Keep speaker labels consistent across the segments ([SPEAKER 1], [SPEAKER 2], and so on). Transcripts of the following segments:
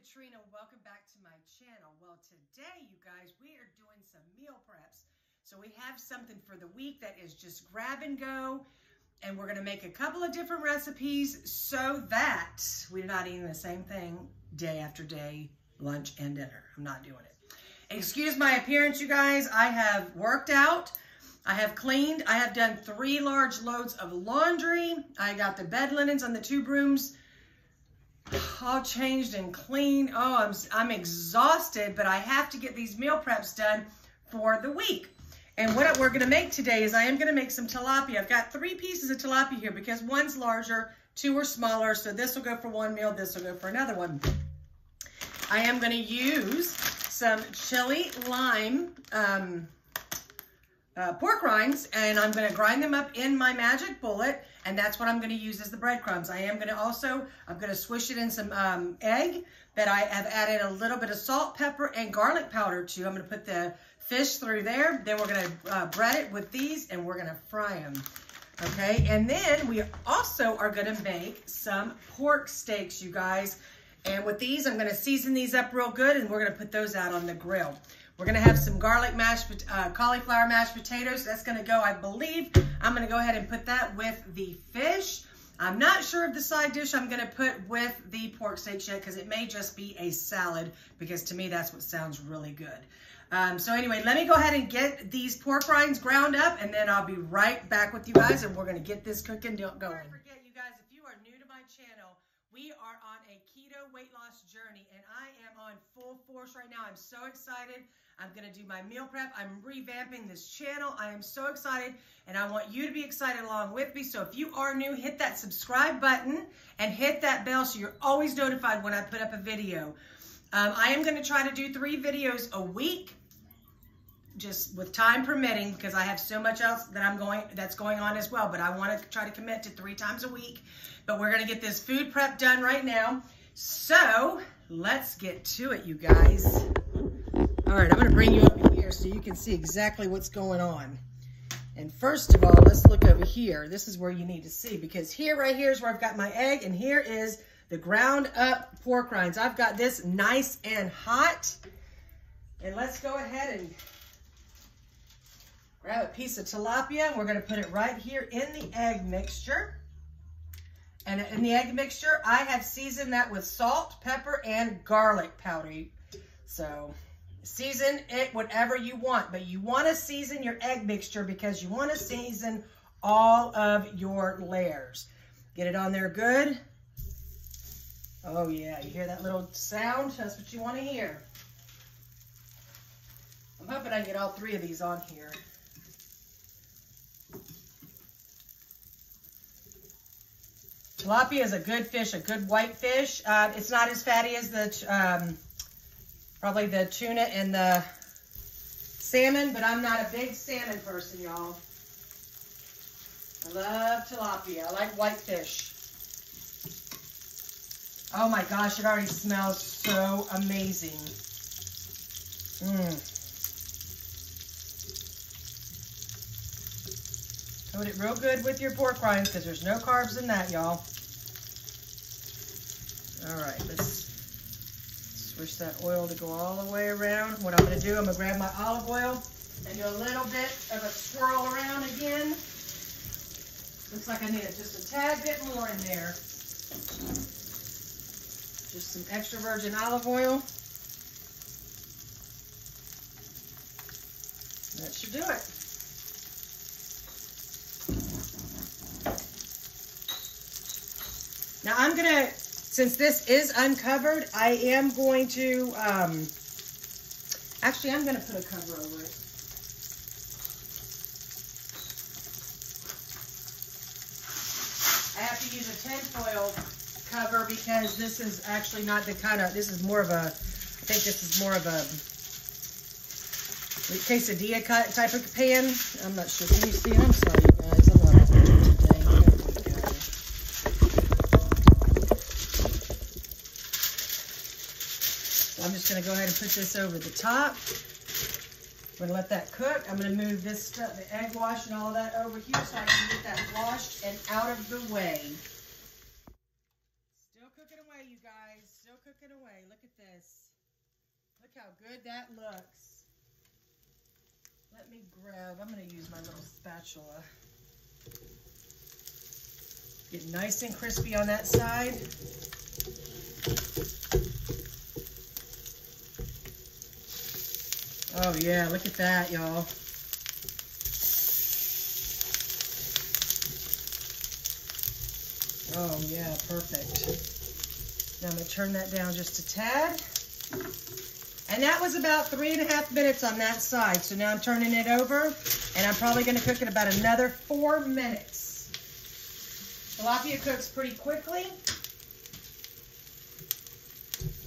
[SPEAKER 1] Katrina. Welcome back to my channel. Well, today, you guys, we are doing some meal preps. So we have something for the week that is just grab and go. And we're going to make a couple of different recipes so that we're not eating the same thing day after day, lunch and dinner. I'm not doing it. Excuse my appearance, you guys. I have worked out. I have cleaned. I have done 3 large loads of laundry. I got the bed linens on the 2 brooms all changed and clean. Oh, I'm exhausted, but I have to get these meal preps done for the week. And what we're gonna make today is I am gonna make some tilapia. I've got 3 pieces of tilapia here because one's larger, 2 are smaller. So this will go for one meal, this will go for another one. I am gonna use some chili lime pork rinds, and I'm gonna grind them up in my magic bullet, and that's what I'm gonna use as the breadcrumbs. I'm gonna swish it in some egg that I have added a little bit of salt, pepper, and garlic powder to. I'm gonna put the fish through there. Then we're gonna bread it with these, and we're gonna fry them. Okay, and then we also are gonna make some pork steaks, you guys. And with these, I'm gonna season these up real good, and we're gonna put those out on the grill. We're gonna have some garlic cauliflower mashed potatoes. That's gonna go, I believe. I'm gonna go ahead and put that with the fish. I'm not sure of the side dish I'm gonna put with the pork steaks yet, because it may just be a salad, because to me, that's what sounds really good. So anyway, let me go ahead and get these pork rinds ground up, and then I'll be right back with you guys, and we're gonna get this cooking going. Don't forget, you guys, if you are new to my channel, we are on a keto weight loss journey, and I am on full force right now. I'm so excited. I'm going to do my meal prep. I'm revamping this channel. I am so excited, and I want you to be excited along with me. So if you are new, hit that subscribe button and hit that bell so you're always notified when I put up a video. I am going to try to do 3 videos a week, just with time permitting, because I have so much else that that's going on as well. But I want to try to commit to 3 times a week. But we're going to get this food prep done right now. So let's get to it, you guys. All right, I'm going to bring you up here so you can see exactly what's going on. And first of all, let's look over here. This is where you need to see, because right here is where I've got my egg, and here is the ground up pork rinds. I've got this nice and hot. And let's go ahead and grab a piece of tilapia. We're going to put it right here in the egg mixture. And in the egg mixture, I have seasoned that with salt, pepper, and garlic powder. So season it whatever you want, but you want to season your egg mixture because you want to season all of your layers. Get it on there good. Oh yeah, you hear that little sound? That's what you want to hear. I'm hoping I can get all 3 of these on here. Tilapia is a good fish, a good white fish. It's not as fatty as the probably the tuna and the salmon, but I'm not a big salmon person, y'all. I love tilapia. I like white fish. Oh my gosh, it already smells so amazing. Coat it real good with your pork rinds, because there's no carbs in that, y'all. All right, let's switch that oil to go all the way around. What I'm going to do, I'm going to grab my olive oil and do a little bit of a swirl around again. Looks like I need just a tad bit more in there. Just some extra virgin olive oil. That should do it. Now I'm going to, since this is uncovered, I am going to, actually I'm going to put a cover over it. I have to use a tinfoil cover because this is actually not the kind of, this is more of a, I think this is more of a quesadilla type of pan. I'm not sure. Can you see it? I'm sorry, you guys. I'm not today. I'm just going to go ahead and put this over the top. We're going to let that cook. I'm going to move this stuff, the egg wash and all of that over here so I can get that washed and out of the way. Still cooking away, you guys. Still cooking away. away. Look at this. Look how good that looks. Let me grab, I'm going to use my little spatula. Get nice and crispy on that side. Oh yeah, look at that, y'all. Oh yeah, perfect. Now I'm gonna turn that down just a tad. And that was about 3.5 minutes on that side. So now I'm turning it over, and I'm probably gonna cook it about another 4 minutes. Tilapia cooks pretty quickly.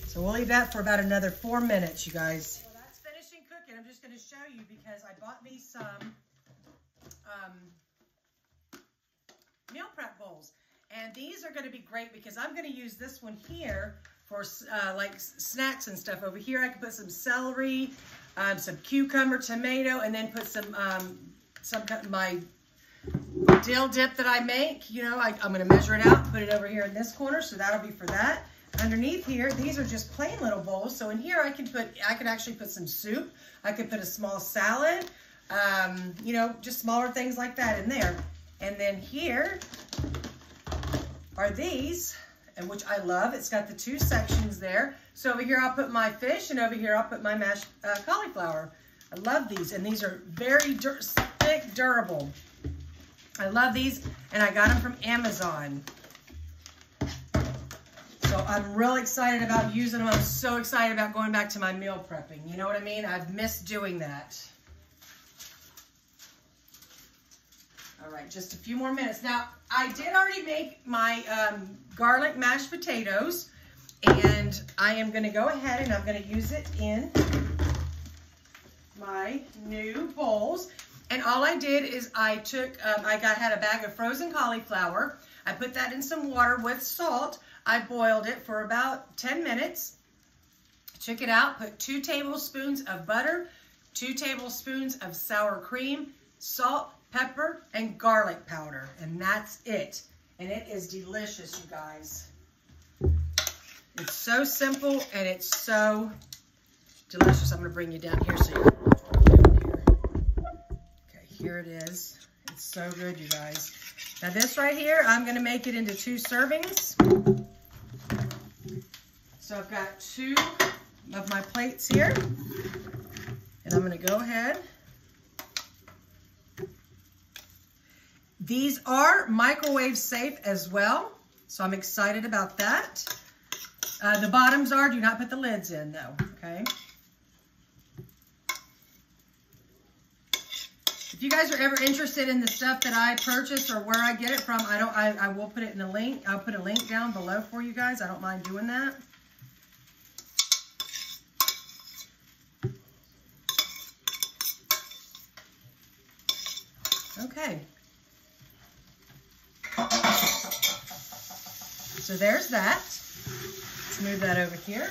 [SPEAKER 1] So we'll leave that for about another 4 minutes, you guys. Well, that's finishing cooking. I'm just gonna show you because I bought me some meal prep bowls. And these are gonna be great because I'm gonna use this one here for like snacks and stuff. Over here I can put some celery, some cucumber, tomato, and then put some kind of my dill dip that I make. You know, I'm gonna measure it out, put it over here in this corner, so that'll be for that. Underneath here, these are just plain little bowls. So in here I can actually put some soup. I could put a small salad, you know, just smaller things like that in there. And then here are these, and which I love. It's got the 2 sections there. So over here I'll put my fish, and over here I'll put my mashed cauliflower. I love these, and these are very thick, durable. I love these, and I got them from Amazon. So I'm really excited about using them. I'm so excited about going back to my meal prepping. You know what I mean? I've missed doing that. All right, just a few more minutes. Now, I did already make my garlic mashed potatoes, and I am gonna go ahead and I'm gonna use it in my new bowls. And all I did is I took, had a bag of frozen cauliflower. I put that in some water with salt. I boiled it for about 10 minutes. Took it out, put 2 tablespoons of butter, 2 tablespoons of sour cream, salt, pepper, and garlic powder, and that's it. And it is delicious, you guys. It's so simple and it's so delicious. I'm gonna bring you down here so you can watch what I'm doing here. Okay, here it is. It's so good, you guys. Now this right here, I'm gonna make it into 2 servings. So I've got 2 of my plates here, and I'm gonna go ahead. These are microwave safe as well, so I'm excited about that. The bottoms are, do not put the lids in though, okay? If you guys are ever interested in the stuff that I purchase or where I get it from, I will put it in a link. I'll put a link down below for you guys. I don't mind doing that. Okay. So there's that. Let's move that over here.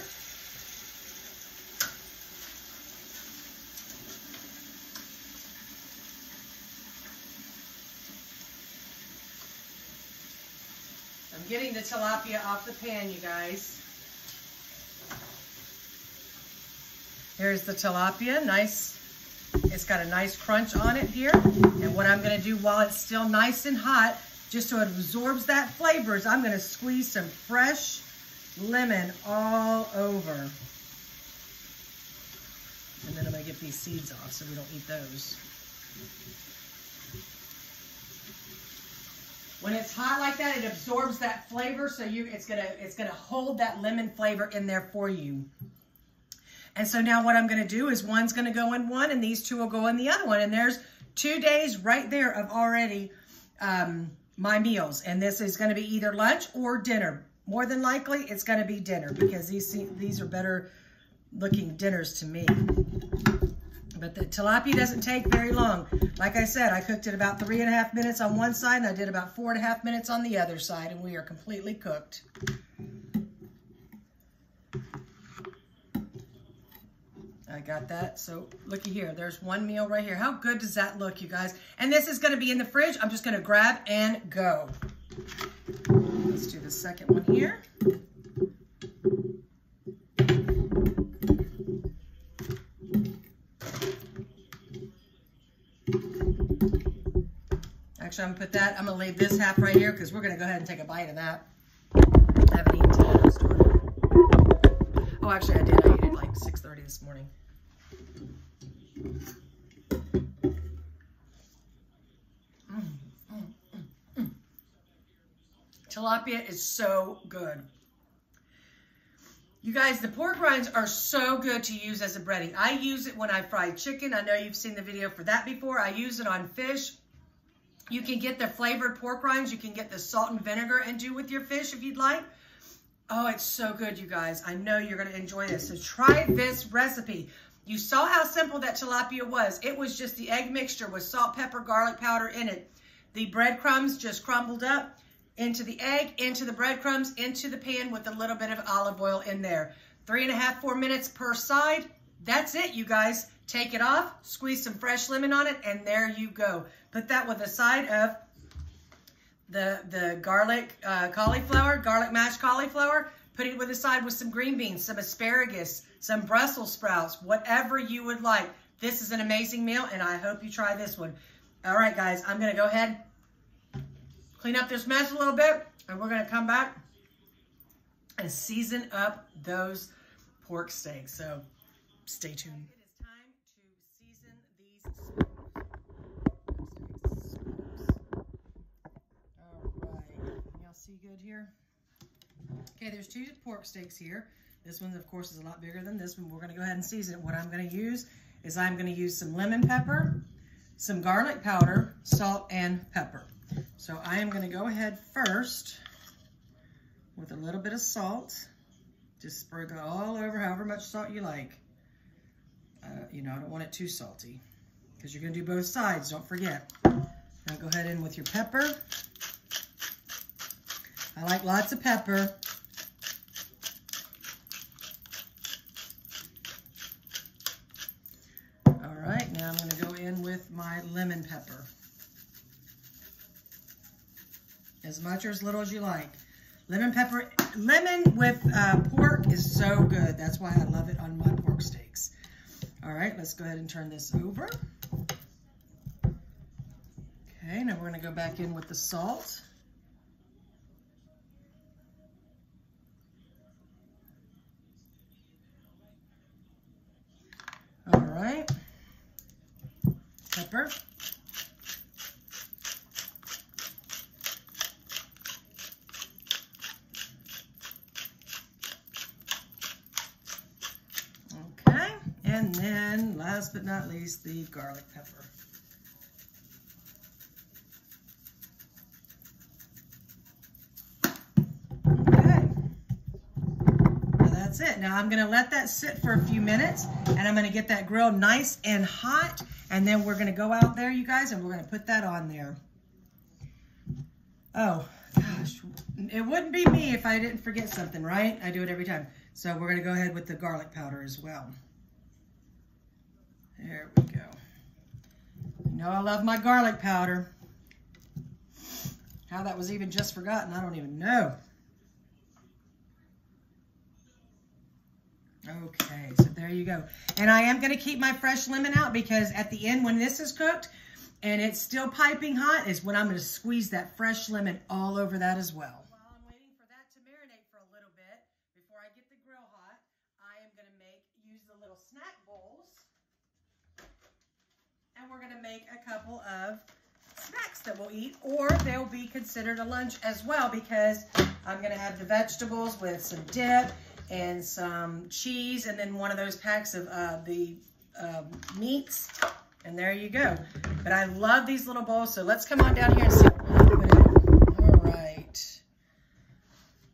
[SPEAKER 1] I'm getting the tilapia off the pan, you guys. Here's the tilapia, nice. It's got a nice crunch on it here. And what I'm gonna do while it's still nice and hot, just so it absorbs that flavor, is I'm gonna squeeze some fresh lemon all over. And then I'm gonna get these seeds off so we don't eat those. When it's hot like that, it absorbs that flavor, so it's gonna hold that lemon flavor in there for you. And so now what I'm gonna do is one's gonna go in one, and these 2 will go in the other one. And there's 2 days right there of already my meals. And this is gonna be either lunch or dinner. More than likely, it's gonna be dinner because these are better looking dinners to me. But the tilapia doesn't take very long. Like I said, I cooked it about 3.5 minutes on one side, and I did about 4.5 minutes on the other side, and we are completely cooked. I got that. So looky here, there's one meal right here. How good does that look, you guys? And this is gonna be in the fridge. I'm just gonna grab and go. Let's do the second one here. Actually, I'm gonna put that, I'm gonna leave this half right here because we're gonna go ahead and take a bite of that. I haven't eaten till I started. Oh, actually I did. I ate it like 6:30 this morning. Tilapia is so good. You guys, the pork rinds are so good to use as a breading. I use it when I fry chicken. I know you've seen the video for that before. I use it on fish. You can get the flavored pork rinds. You can get the salt and vinegar and do with your fish if you'd like. Oh, it's so good, you guys. I know you're going to enjoy this. So try this recipe. You saw how simple that tilapia was. It was just the egg mixture with salt, pepper, garlic powder in it. The breadcrumbs just crumbled up into the egg, into the breadcrumbs, into the pan with a little bit of olive oil in there. 3.5, 4 minutes per side. That's it, you guys. Take it off, squeeze some fresh lemon on it, and there you go. Put that with a side of the garlic cauliflower, garlic mashed cauliflower. Put it with a side with some green beans, some asparagus, some Brussels sprouts, whatever you would like. This is an amazing meal, and I hope you try this one. All right, guys, I'm going to go ahead, clean up this mess a little bit, and we're going to come back and season up those pork steaks. So stay tuned. It is time to season these steaks. All right, y'all see good here? Okay, there's 2 pork steaks here. This one, of course, is a lot bigger than this one. We're going to go ahead and season it. What I'm going to use is I'm going to use some lemon pepper, some garlic powder, salt, and pepper. So I am going to go ahead first with a little bit of salt. Just sprinkle all over, however much salt you like. You know, I don't want it too salty because you're going to do both sides, don't forget. Now go ahead in with your pepper. I like lots of pepper. All right, now I'm going to go in with my lemon pepper. As much or as little as you like. Lemon pepper, lemon with pork is so good. That's why I love it on my pork steaks. All right, let's go ahead and turn this over. Okay, now we're going to go back in with the salt. All right, pepper. Okay, and then last but not least, the garlic pepper. That's it. Now I'm going to let that sit for a few minutes, and I'm going to get that grill nice and hot, and then we're going to go out there, you guys, and we're going to put that on there. Oh, gosh. It wouldn't be me if I didn't forget something, right? I do it every time. So we're going to go ahead with the garlic powder as well. There we go. You know I love my garlic powder. How that was even just forgotten, I don't even know. Okay, so there you go. And I am going to keep my fresh lemon out because at the end when this is cooked and it's still piping hot is when I'm going to squeeze that fresh lemon all over that as well. While I'm waiting for that to marinate for a little bit before I get the grill hot, I am going to use the little snack bowls, and we're going to make a couple of snacks that we'll eat, or they'll be considered a lunch as well because I'm going to have the vegetables with some dip and some cheese, and then one of those packs of the meats, and there you go. But I love these little bowls, so let's come on down here and see what we're doing. All right.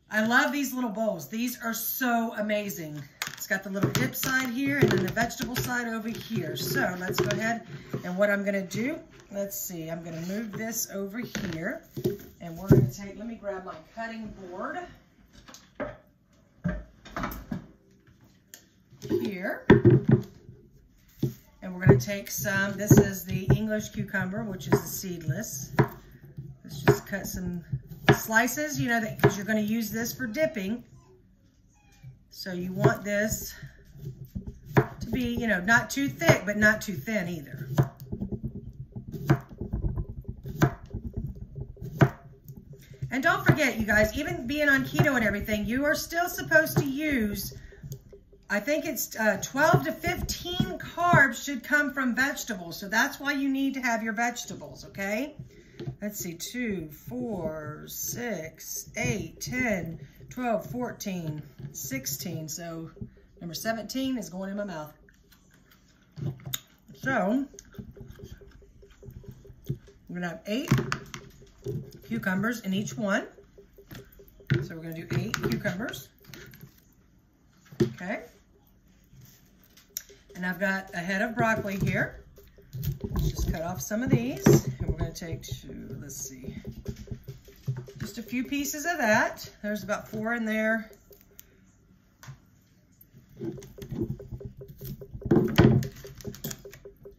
[SPEAKER 1] I love these little bowls. These are so amazing. It's got the little dip side here and then the vegetable side over here. So let's go ahead, and what I'm going to do, let's see, I'm going to move this over here, and we're going to take, let me grab my cutting board. Here, and we're going to take some, this is the English cucumber, which is seedless. Let's just cut some slices, you know, because you're going to use this for dipping. So you want this to be, you know, not too thick, but not too thin either. forget, you guys, even being on keto and everything, you are still supposed to use, I think it's 12 to 15 carbs should come from vegetables. So that's why you need to have your vegetables, okay? Let's see, 2, 4, 6, 8, 10, 12, 14, 16. So number 17 is going in my mouth. So we're gonna have 8 cucumbers in each one. So we're gonna do 8 cucumbers. Okay. And I've got a head of broccoli here. Let's just cut off some of these. And we're gonna take 2, let's see, just a few pieces of that. There's about 4 in there. All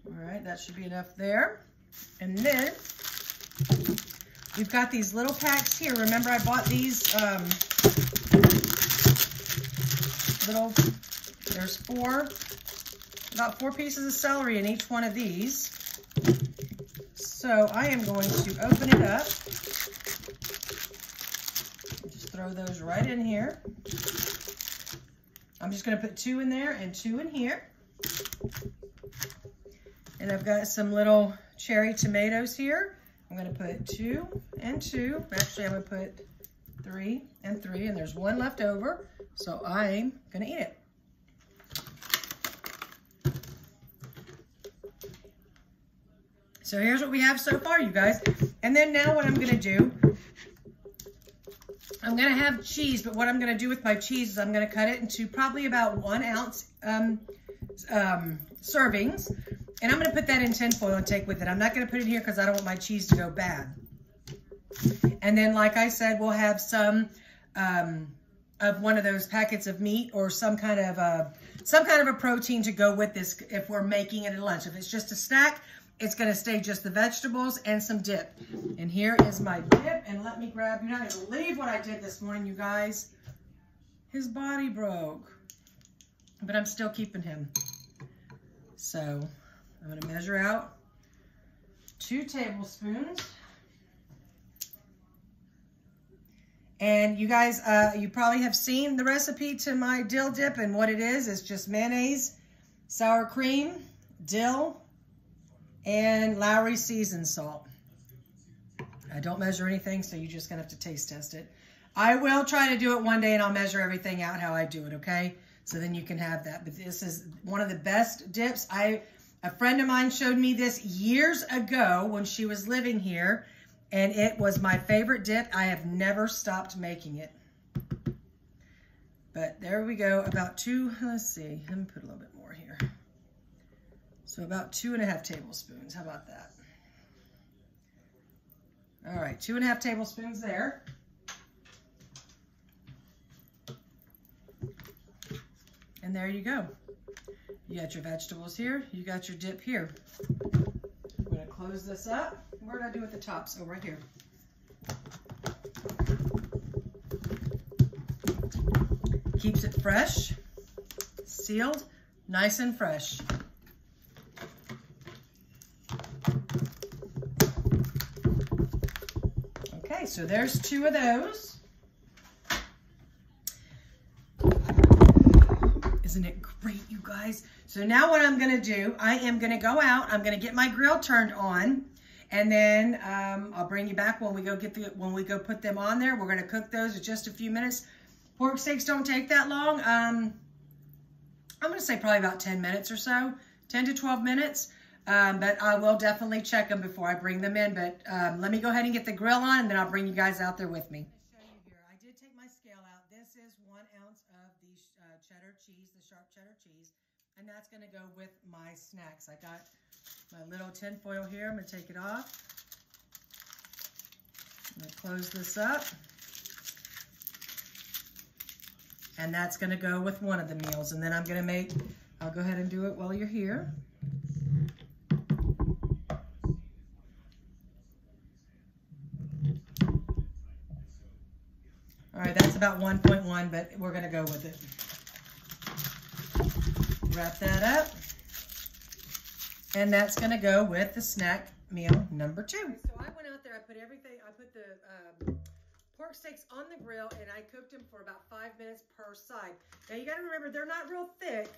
[SPEAKER 1] right, that should be enough there. And then we've got these little packs here. Remember I bought these there's about 4 pieces of celery in each one of these. So I am going to open it up. Just throw those right in here. I'm just gonna put 2 in there and 2 in here. And I've got some little cherry tomatoes here. I'm gonna put 2 and 2. Actually, I'm gonna put 3 and 3, and there's 1 left over. So I'm gonna eat it. So here's what we have so far, you guys. And then now what I'm gonna do, I'm gonna have cheese, but what I'm gonna do with my cheese is I'm gonna cut it into probably about 1 ounce servings. And I'm gonna put that in tinfoil and take with it. I'm not gonna put it here because I don't want my cheese to go bad. And then, like I said, we'll have some of one of those packets of meat or some kind of a protein to go with this if we're making it at lunch. If it's just a snack, it's gonna stay just the vegetables and some dip. And here is my dip, and let me grab, you're not gonna believe what I did this morning, you guys. His body broke, but I'm still keeping him. So I'm gonna measure out 2 tablespoons. And you guys, you probably have seen the recipe to my dill dip, and what it is just mayonnaise, sour cream, dill, and Lowry seasoned salt. I don't measure anything, so you're just gonna have to taste test it. I will try to do it one day and I'll measure everything out how I do it, okay? So then you can have that. But this is one of the best dips. A friend of mine showed me this years ago when she was living here, and it was my favorite dip. I have never stopped making it. But there we go, about 2, let's see, let me put a little bit more here. So about 2.5 tablespoons, how about that? All right, 2.5 tablespoons there. And there you go. You got your vegetables here, you got your dip here. I'm gonna close this up. Where did I do with the tops? Oh, right here. Keeps it fresh, sealed, nice and fresh. Okay, so there's 2 of those. Isn't it great, you guys? So now what I'm gonna do, I am gonna go out, I'm gonna get my grill turned on, and then I'll bring you back when we go put them on there. We're gonna cook those in just a few minutes. Pork steaks don't take that long. I'm gonna say probably about 10 minutes or so, 10 to 12 minutes. But I will definitely check them before I bring them in. But let me go ahead and get the grill on, and then I'll bring you guys out there with me. Show you here. I did take my scale out. This is 1 ounce of the cheddar cheese, the sharp cheddar cheese, and that's gonna go with my snacks. I got my little tin foil here. I'm gonna take it off. I'm gonna close this up. And that's gonna go with one of the meals. And then I'll go ahead and do it while you're here. All right, that's about 1.1, but we're gonna go with it. Wrap that up. And that's gonna go with the snack meal number 2. So I went out there, I put everything, I put the pork steaks on the grill, and I cooked them for about 5 minutes per side. Now you got to remember, they're not real thick,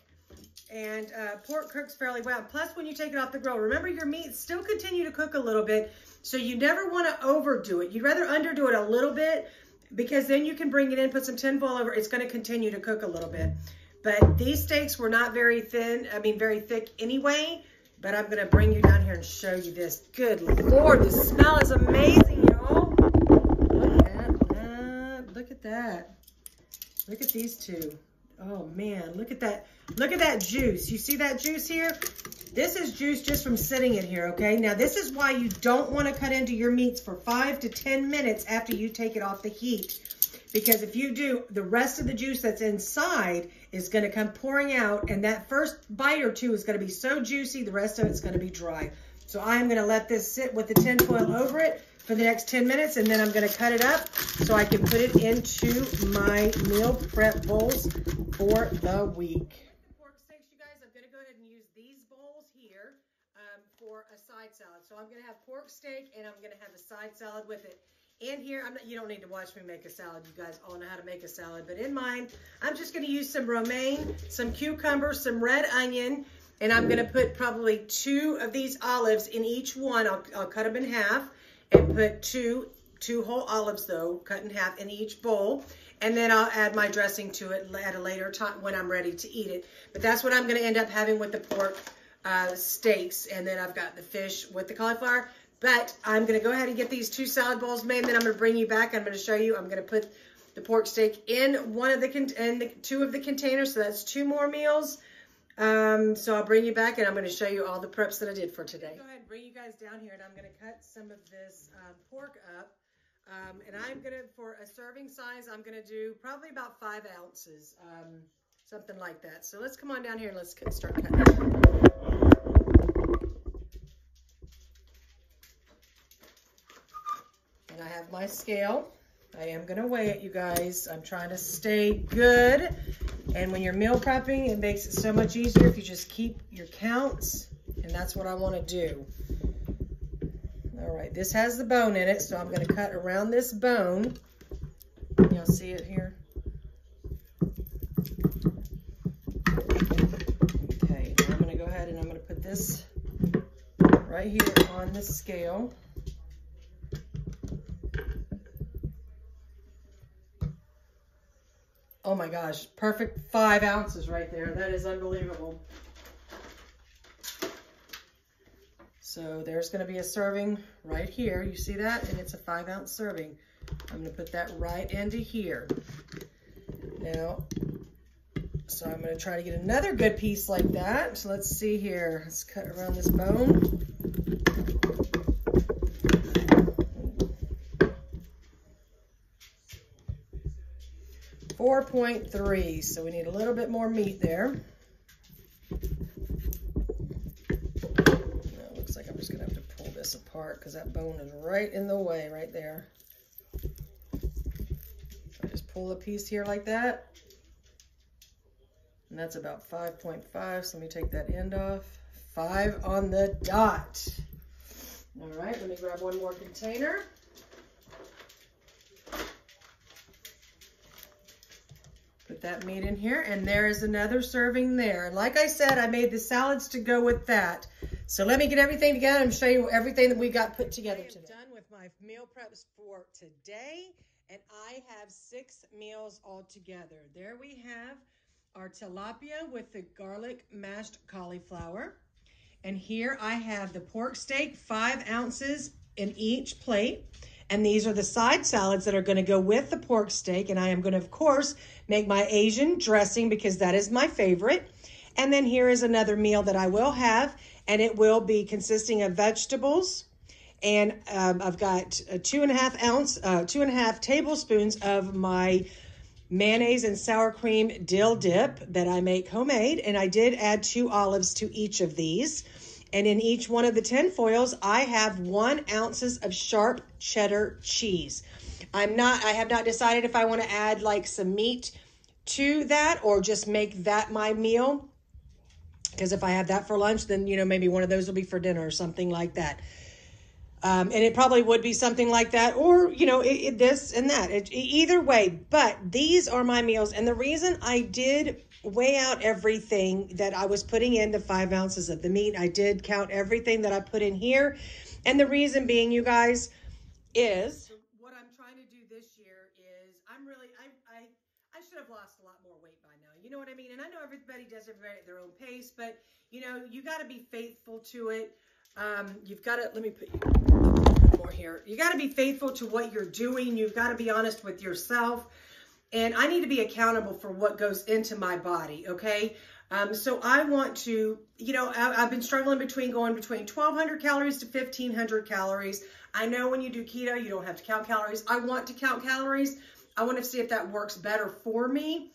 [SPEAKER 1] and pork cooks fairly well. Plus, when you take it off the grill, remember your meat still continue to cook a little bit, so you never want to overdo it. You'd rather underdo it a little bit, because then you can bring it in, put some tin foil over. It's going to continue to cook a little bit. But these steaks were not very very thick anyway. But I'm going to bring you down here and show you this. Good Lord, the smell is amazing, y'all. Look at that. Look at that. Look at these two. Oh, man. Look at that. Look at that juice. You see that juice here? This is juice just from sitting in here, okay? Now, this is why you don't want to cut into your meats for 5 to 10 minutes after you take it off the heat. Because if you do, the rest of the juice that's inside is going to come pouring out, and that first bite or two is going to be so juicy, the rest of it's going to be dry. So I'm going to let this sit with the tin foil over it for the next 10 minutes, and then I'm going to cut it up so I can put it into my meal prep bowls for the week. Pork steaks, you guys, I'm going to go ahead and use these bowls here for a side salad. So I'm going to have pork steak, and I'm going to have a side salad with it. In here, you don't need to watch me make a salad. You guys all know how to make a salad. But in mine, I'm just going to use some romaine, some cucumber, some red onion, and I'm going to put probably 2 of these olives in each one. I'll cut them in half and put two whole olives, though, cut in half in each bowl. And then I'll add my dressing to it at a later time when I'm ready to eat it. But that's what I'm going to end up having with the pork steaks. And then I've got the fish with the cauliflower. But I'm going to go ahead and get these 2 salad bowls made, and then I'm going to bring you back. I'm going to show you. I'm going to put the pork steak in 2 of the containers, so that's 2 more meals. So I'll bring you back, and I'm going to show you all the preps that I did for today. Go ahead and bring you guys down here, and I'm going to cut some of this pork up. And I'm going to, for a serving size, I'm going to do probably about 5 ounces, something like that. So let's come on down here and let's start cutting. And I have my scale. I am going to weigh it, you guys. I'm trying to stay good. And when you're meal prepping, it makes it so much easier if you just keep your counts. And that's what I want to do. All right, this has the bone in it, so I'm going to cut around this bone. Y'all see it here? Okay, now I'm going to go ahead and I'm going to put this right here on the scale. Oh my gosh, perfect 5 ounces right there. That is unbelievable. So there's going to be a serving right here. You see that? And it's a 5 ounce serving. I'm going to put that right into here. Now, so I'm going to try to get another good piece like that. So let's see here. Let's cut around this bone. 4.3, so we need a little bit more meat there. Now, it looks like I'm just going to have to pull this apart because that bone is right in the way right there. I just pull a piece here like that. And that's about 5.5, so let me take that end off. 5 on the dot. All right, let me grab one more container. Put that meat in here, and there is another serving there. And like I said, I made the salads to go with that. So let me get everything together and show you everything that we got put together today. I'm done with my meal preps for today, and I have 6 meals all together. There we have our tilapia with the garlic mashed cauliflower. And here I have the pork steak, 5 ounces in each plate. And these are the side salads that are going to go with the pork steak. And I am going to, of course, make my Asian dressing because that is my favorite. And then here is another meal that I will have. And it will be consisting of vegetables. And I've got 2.5 tablespoons of my mayonnaise and sour cream dill dip that I make homemade. And I did add 2 olives to each of these. And in each one of the tin foils, I have 1 ounce of sharp cheddar cheese. I have not decided if I want to add like some meat to that or just make that my meal. Because if I have that for lunch, then, you know, maybe one of those will be for dinner or something like that. And it probably would be something like that, or, you know, this and that. Either way, but these are my meals. And the reason I did weigh out everything that I was putting in, the 5 ounces of the meat, I did count everything that I put in here. And the reason being, you guys, is what I'm trying to do this year is I should have lost a lot more weight by now. You know what I mean? And I know everybody does everybody at their own pace, but, you know, you got to be faithful to it. You've got to, let me put more here. You got to be faithful to what you're doing. You've got to be honest with yourself. And I need to be accountable for what goes into my body, okay? So I want to, you know, I've been struggling going between 1,200 calories to 1,500 calories. I know when you do keto, you don't have to count calories. I want to count calories. I want to see if that works better for me.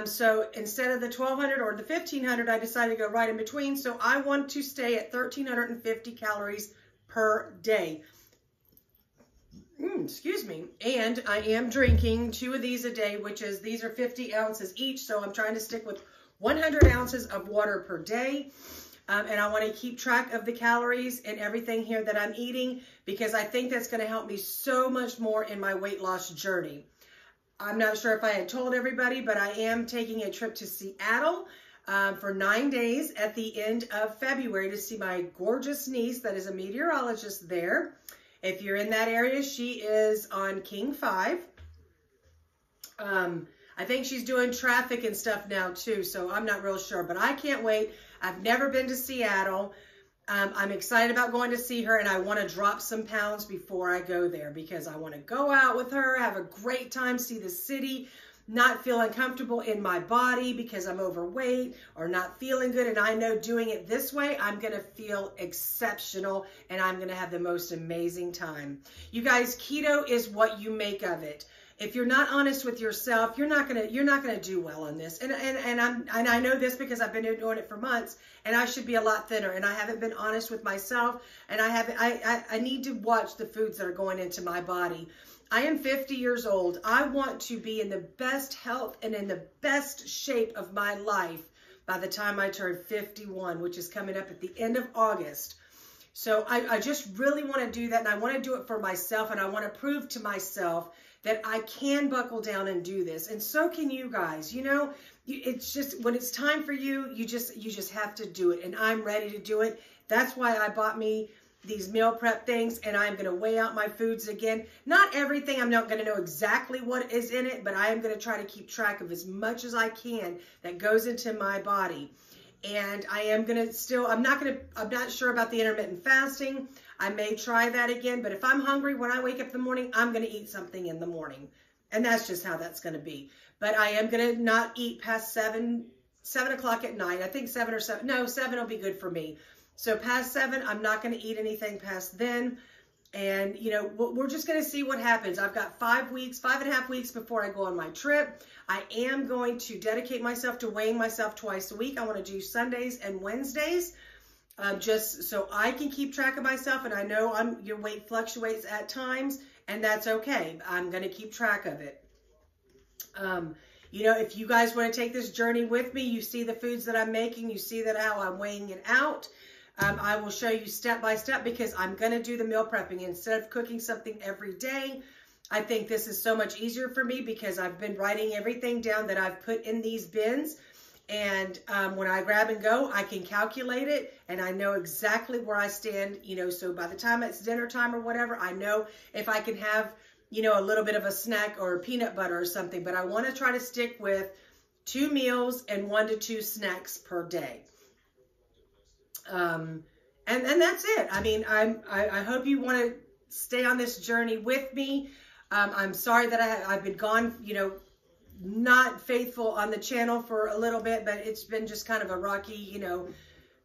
[SPEAKER 1] So instead of the 1,200 or the 1,500, I decided to go right in between. So I want to stay at 1,350 calories per day. Excuse me. And I am drinking 2 of these a day, these are 50 ounces each. So I'm trying to stick with 100 ounces of water per day. And I want to keep track of the calories and everything here that I'm eating, because I think that's going to help me so much more in my weight loss journey. I'm not sure if I had told everybody, but I am taking a trip to Seattle for 9 days at the end of February to see my gorgeous niece that is a meteorologist there. If you're in that area, she is on King 5. I think she's doing traffic and stuff now too, so I'm not real sure, but I can't wait. I've never been to Seattle. I'm excited about going to see her, and I want to drop some pounds before I go there because I want to go out with her, have a great time, see the city, not feel uncomfortable in my body because I'm overweight or not feeling good. And I know doing it this way, I'm going to feel exceptional and I'm going to have the most amazing time. You guys, keto is what you make of it. If you're not honest with yourself, you're not gonna do well on this. And I know this because I've been doing it for months, and I should be a lot thinner. And I haven't been honest with myself, and I need to watch the foods that are going into my body. I am 50 years old. I want to be in the best health and in the best shape of my life by the time I turn 51, which is coming up at the end of August. So I just really want to do that, and I want to do it for myself, and I want to prove to myself that I can buckle down and do this. And so can you guys. You know, it's just when it's time for you, you just have to do it. And I'm ready to do it. That's why I bought me these meal prep things, and I'm going to weigh out my foods again. Not everything, I'm not going to know exactly what is in it, but I am going to try to keep track of as much as I can that goes into my body. And I am going to still, I'm not sure about the intermittent fasting. I may try that again, but if I'm hungry when I wake up in the morning, I'm going to eat something in the morning. And that's just how that's going to be. But I am going to not eat past 7 o'clock at night. I think 7 will be good for me. So past 7, I'm not going to eat anything past then. And, you know, we're just going to see what happens. I've got 5.5 weeks before I go on my trip. I am going to dedicate myself to weighing myself twice a week. I want to do Sundays and Wednesdays, just so I can keep track of myself. And I know your weight fluctuates at times, and that's okay. I'm going to keep track of it. You know, if you guys want to take this journey with me, you see the foods that I'm making, you see that how I'm weighing it out. I will show you step by step because I'm going to do the meal prepping. Instead of cooking something every day, I think this is so much easier for me because I've been writing everything down that I've put in these bins. And when I grab and go, I can calculate it and I know exactly where I stand, you know, so by the time it's dinner time or whatever, I know if I can have, you know, a little bit of a snack or peanut butter or something. But I want to try to stick with 2 meals and 1 to 2 snacks per day. And that's it. I mean, I hope you want to stay on this journey with me. I'm sorry that I've been gone, you know, not faithful on the channel for a little bit, but it's been just kind of a rocky, you know,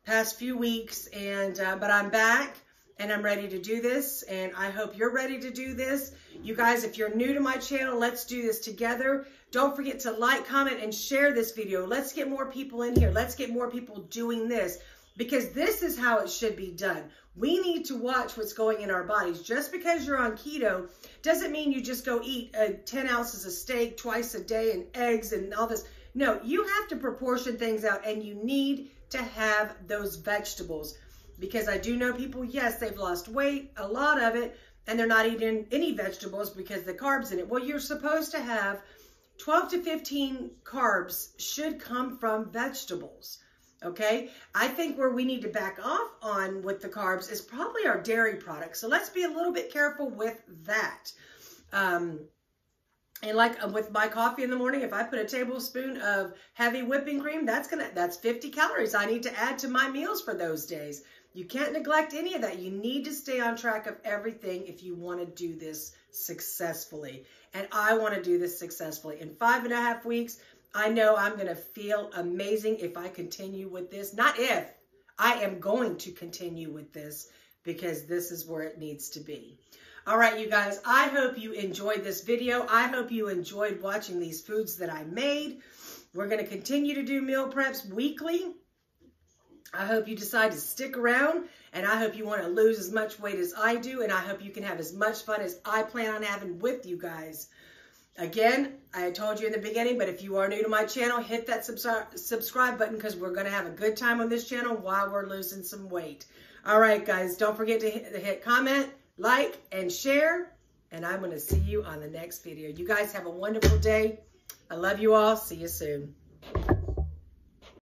[SPEAKER 1] past few weeks. And, but I'm back and I'm ready to do this. And I hope you're ready to do this. You guys, if you're new to my channel, let's do this together. Don't forget to like, comment, and share this video. Let's get more people in here. Let's get more people doing this. Because this is how it should be done. We need to watch what's going in our bodies. Just because you're on keto doesn't mean you just go eat 10 ounces of steak twice a day and eggs and all this. No, you have to proportion things out and you need to have those vegetables. because I do know people, yes, they've lost weight, a lot of it, and they're not eating any vegetables because the carbs in it. Well, you're supposed to have 12 to 15 carbs should come from vegetables. Okay, I think where we need to back off on with the carbs is probably our dairy products. So let's be a little bit careful with that. And like with my coffee in the morning, if I put a tablespoon of heavy whipping cream, that's 50 calories I need to add to my meals for those days. You can't neglect any of that. You need to stay on track of everything if you want to do this successfully. And I want to do this successfully. In 5.5 weeks, I know I'm going to feel amazing if I continue with this. Not if, I am going to continue with this because this is where it needs to be. All right, you guys, I hope you enjoyed this video. I hope you enjoyed watching these foods that I made. We're going to continue to do meal preps weekly. I hope you decide to stick around, and I hope you want to lose as much weight as I do, and I hope you can have as much fun as I plan on having with you guys. Again, I told you in the beginning, but if you are new to my channel, hit that subscribe button because we're going to have a good time on this channel while we're losing some weight. All right, guys, don't forget to hit comment, like, and share, and I'm going to see you on the next video. You guys have a wonderful day. I love you all. See you soon.